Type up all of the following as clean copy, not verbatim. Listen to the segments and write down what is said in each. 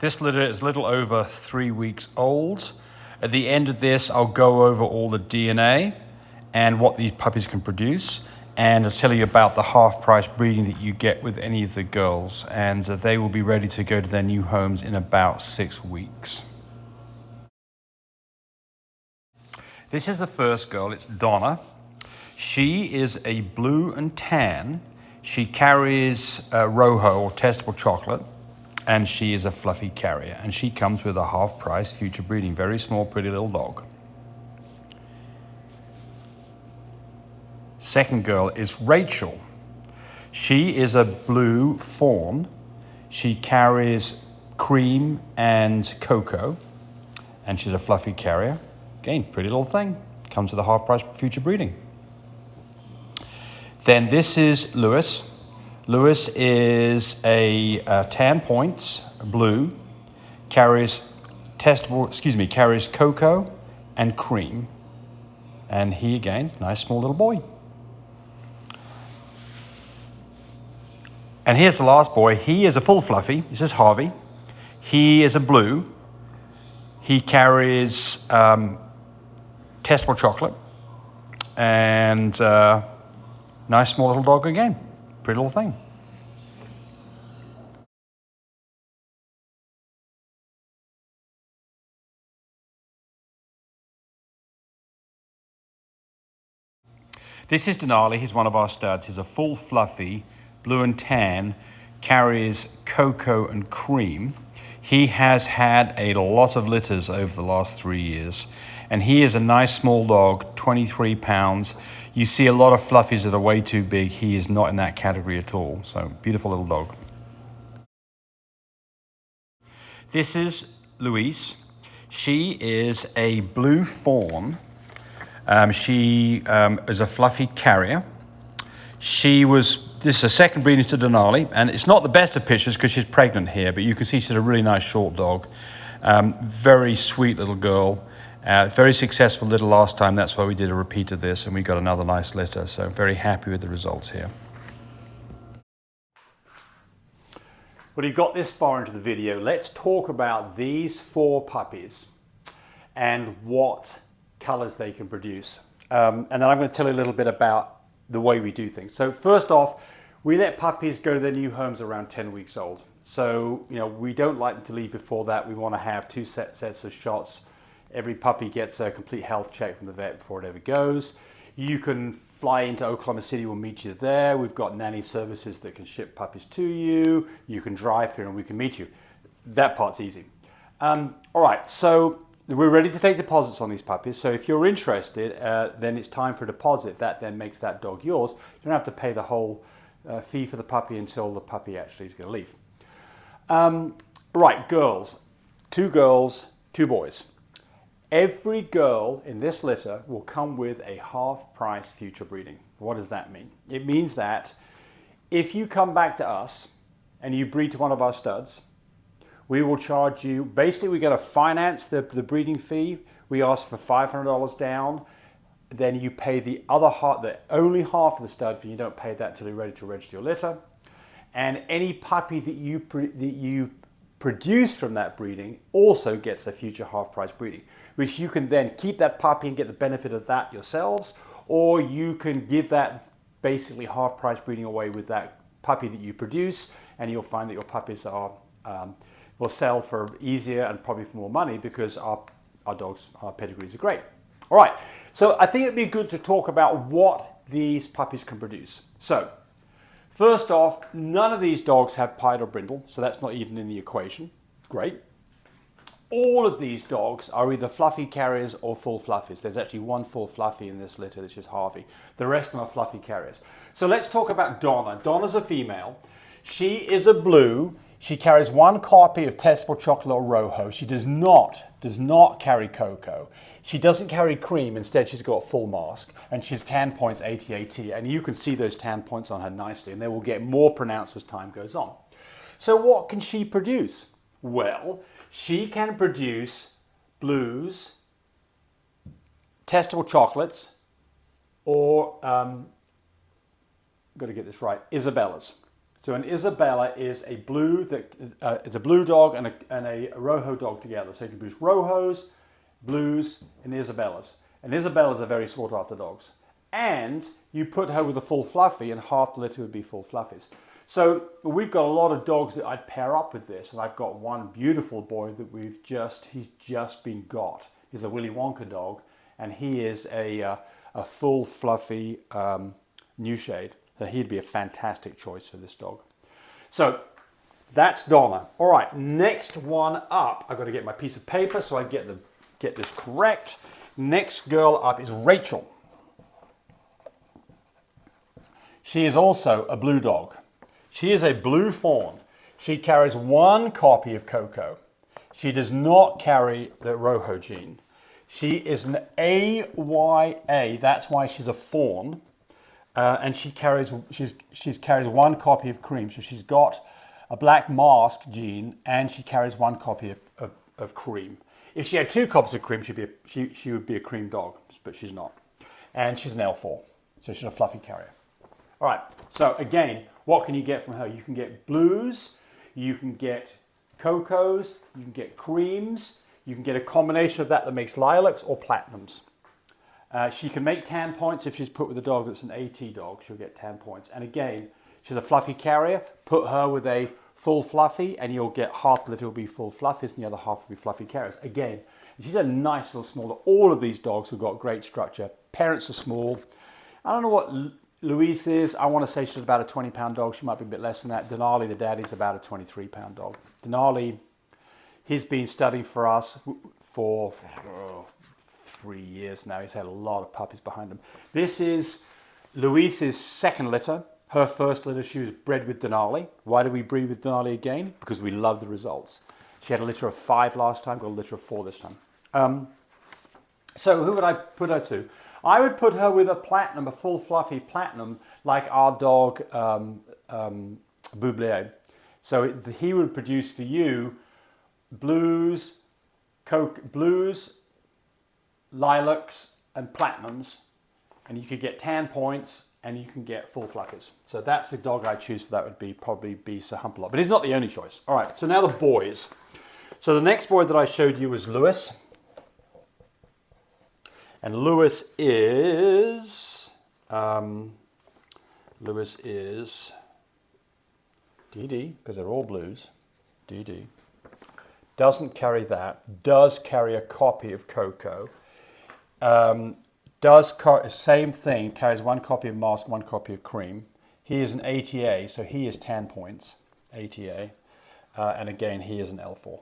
This litter is a little over 3 weeks old. At the end of this, I'll go over all the DNA and what these puppies can produce, and I'll tell you about the half-price breeding that you get with any of the girls, and they will be ready to go to their new homes in about 6 weeks. This is the first girl, it's Donna. She is a blue and tan. She carries Rojo, or testable chocolate, and she is a fluffy carrier, and she comes with a half-price future breeding. Very small, pretty little dog. Second girl is Rachel. She is a blue fawn. She carries cream and cocoa, and she's a fluffy carrier. Again, pretty little thing. Comes with a half-price future breeding. Then this is Lewis. Lewis is a tan points, blue, carries cocoa and cream. And he, again, nice small little boy. And here's the last boy. He is a full fluffy. This is Harvey. He is a blue. He carries testable chocolate. And nice small little dog again. Pretty little thing. This is Denali. He's one of our studs. He's a full fluffy, blue and tan, carries cocoa and cream. He has had a lot of litters over the last 3 years, and he is a nice small dog, 23 pounds. You see a lot of fluffies that are way too big. He is not in that category at all. So beautiful little dog. This is Louise. She is a blue fawn. She is a fluffy carrier. This is a second breeding to Denali, and it's not the best of pictures because she's pregnant here, but you can see she's a really nice short dog. Very sweet little girl. Very successful litter last time. That's why we did a repeat of this, and we got another nice litter. So very happy with the results here. Well, you've got this far into the video. Let's talk about these 4 puppies and what colors they can produce. And then I'm going to tell you a little bit about the way we do things. So first off, we let puppies go to their new homes around 10 weeks old. So, we don't like them to leave before that. We want to have 2 sets of shots. Every puppy gets a complete health check from the vet before it ever goes. You can fly into Oklahoma City, we'll meet you there. We've got nanny services that can ship puppies to you. You can drive here and we can meet you. That part's easy. All right, so we're ready to take deposits on these puppies. So if you're interested, then it's time for a deposit. That then makes that dog yours. You don't have to pay the whole fee for the puppy until the puppy actually is going to leave. Right, girls. 2 girls, 2 boys. Every girl in this litter will come with a half-price future breeding. What does that mean? It means that if you come back to us and you breed to one of our studs, we will charge you, basically we're going to finance the breeding fee. We ask for $500 down. Then you pay the other half, only half of the stud fee. You don't pay that till you're ready to register your litter. And any puppy that you produce from that breeding also gets a future half-price breeding, which you can then keep that puppy and get the benefit of that yourselves, or you can give that basically half-price breeding away with that puppy that you produce, and you'll find that your puppies will sell for easier and probably for more money because our pedigrees are great. All right, so I think it'd be good to talk about what these puppies can produce. So, first off, none of these dogs have pied or brindle, so that's not even in the equation. Great. All of these dogs are either fluffy carriers or full fluffies. There's actually 1 full fluffy in this litter, which is Harvey. The rest of them are fluffy carriers. So let's talk about Donna. Donna's a female. She is a blue. She carries 1 copy of testable chocolate or Rojo. She does not carry cocoa. She doesn't carry cream. Instead, she's got a full mask, and she's tan points 80-80, and you can see those tan points on her nicely, and they will get more pronounced as time goes on. So what can she produce? Well, she can produce blues, testable chocolates, or, got to get this right, Isabellas. So an Isabella is a blue it's a blue dog and a Rojo dog together. So you can produce Rojos, Blues, and Isabellas. And Isabellas are very sought after dogs. And you put her with a full fluffy, and half the litter would be full fluffies. So we've got a lot of dogs that I'd pair up with this, and I've got one beautiful boy that he's just been got. He's a Willy Wonka dog, and he is a full fluffy new shade. So he'd be a fantastic choice for this dog. So that's Donna. All right, next one up. I've got to get my piece of paper so I get this correct. Next girl up is Rachel. She is also a blue dog. She is a blue fawn. She carries one copy of Coco. She does not carry the Rojo gene. She is an AYA. That's why she's a fawn. And she carries one copy of Cream. So she's got a black mask gene, and she carries one copy of Cream. If she had two copies of Cream, she would be a Cream dog, but she's not. And she's an L4, so she's a fluffy carrier. All right, so again, what can you get from her? You can get Blues, you can get Cocos, you can get Creams, you can get a combination of that makes Lilacs or Platinums. She can make 10 points if she's put with a dog that's an AT dog. She'll get 10 points. And again, she's a fluffy carrier. Put her with a full fluffy, and you'll get half the litter will be full fluffies, and the other half will be fluffy carriers. Again, she's a nice little smaller. All of these dogs have got great structure. Parents are small. I don't know what Louise is. I want to say she's about a 20-pound dog. She might be a bit less than that. Denali, the daddy's about a 23-pound dog. Denali, he's been studying for us for 3 years now. He's had a lot of puppies behind him. This is Louise's second litter. Her first litter, she was bred with Denali. Why did we breed with Denali again? Because we love the results. She had a litter of 5 last time, got a litter of 4 this time. So who would I put her to? I would put her with a platinum, a full fluffy platinum, like our dog Bublé. So he would produce for you Blues, Lilacs, and Platinums, and you could get 10 points, and you can get full fluffies. So that's the dog I'd choose for that. Would probably be Sir Humpalot, but he's not the only choice. All right, so now the boys. So the next boy that I showed you was Lewis. And Lewis is DD, because they're all blues. DD. Doesn't carry that. Does carry a copy of Coco. Same thing, carries one copy of Mask, one copy of Cream. He is an ATA, so he is 10 points, ATA. And again, he is an L4.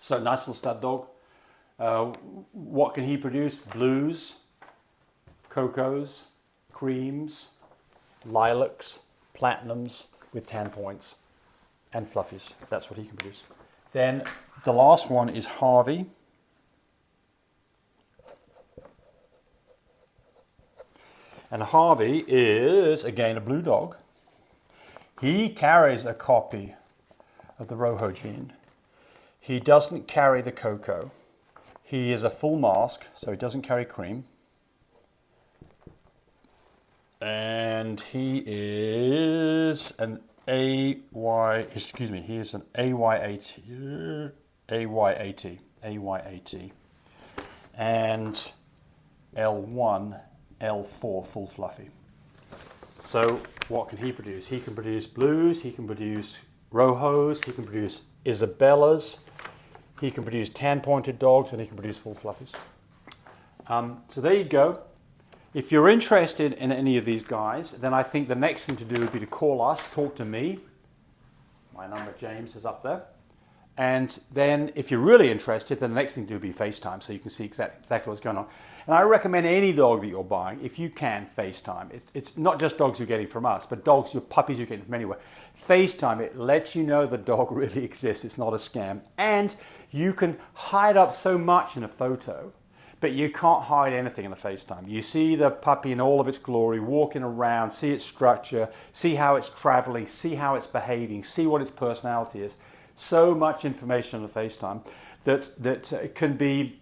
So nice little stud dog. What can he produce? Blues, Cocos, Creams, Lilacs, Platinums with 10 points, and Fluffies. That's what he can produce. Then the last one is Harvey. And Harvey is, again, a blue dog. He carries a copy of the Rojo gene. He doesn't carry the Coco. He is a full mask, so he doesn't carry Cream. And he is an he is an AYAT. And L1, L4 full fluffy. So what can he produce? He can produce Blues, he can produce Rojos, he can produce Isabellas, he can produce 10-pointed dogs, and he can produce full fluffies. So there you go. If you're interested in any of these guys, then I think the next thing to do would be to call us, talk to me. My number, James, is up there. And then if you're really interested, then the next thing to do would be FaceTime, so you can see exactly what's going on. And I recommend any dog that you're buying, if you can, FaceTime. It's not just dogs you're getting from us, but dogs, your puppies you're getting from anywhere. FaceTime, it lets you know the dog really exists. It's not a scam. And you can hide up so much in a photo, but you can't hide anything in a FaceTime. You see the puppy in all of its glory, walking around, see its structure, see how it's traveling, see how it's behaving, see what its personality is. So much information on the FaceTime that can be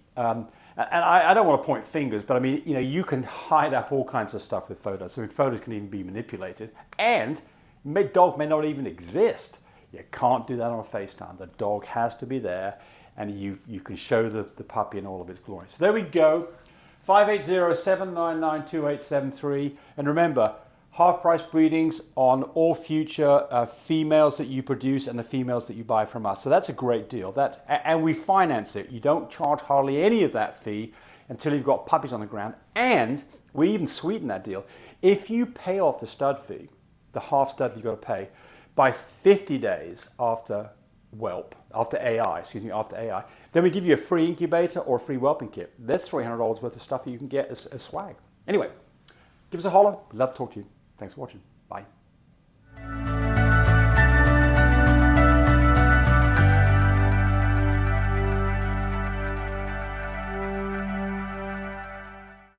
And I don't want to point fingers, but I mean, you know, you can hide up all kinds of stuff with photos. I mean, photos can even be manipulated, and dog may not even exist. You can't do that on FaceTime. The dog has to be there, and you can show the puppy in all of its glory. So there we go, 580-799-2873. And remember, half-price breedings on all future females that you produce and the females that you buy from us. So that's a great deal. And we finance it. You don't charge hardly any of that fee until you've got puppies on the ground. And we even sweeten that deal. If you pay off the stud fee, the half stud you've got to pay, by 50 days after after AI, then we give you a free incubator or a free whelping kit. There's $300 worth of stuff that you can get as swag. Anyway, give us a holler. Love to talk to you. Thanks for watching. Bye.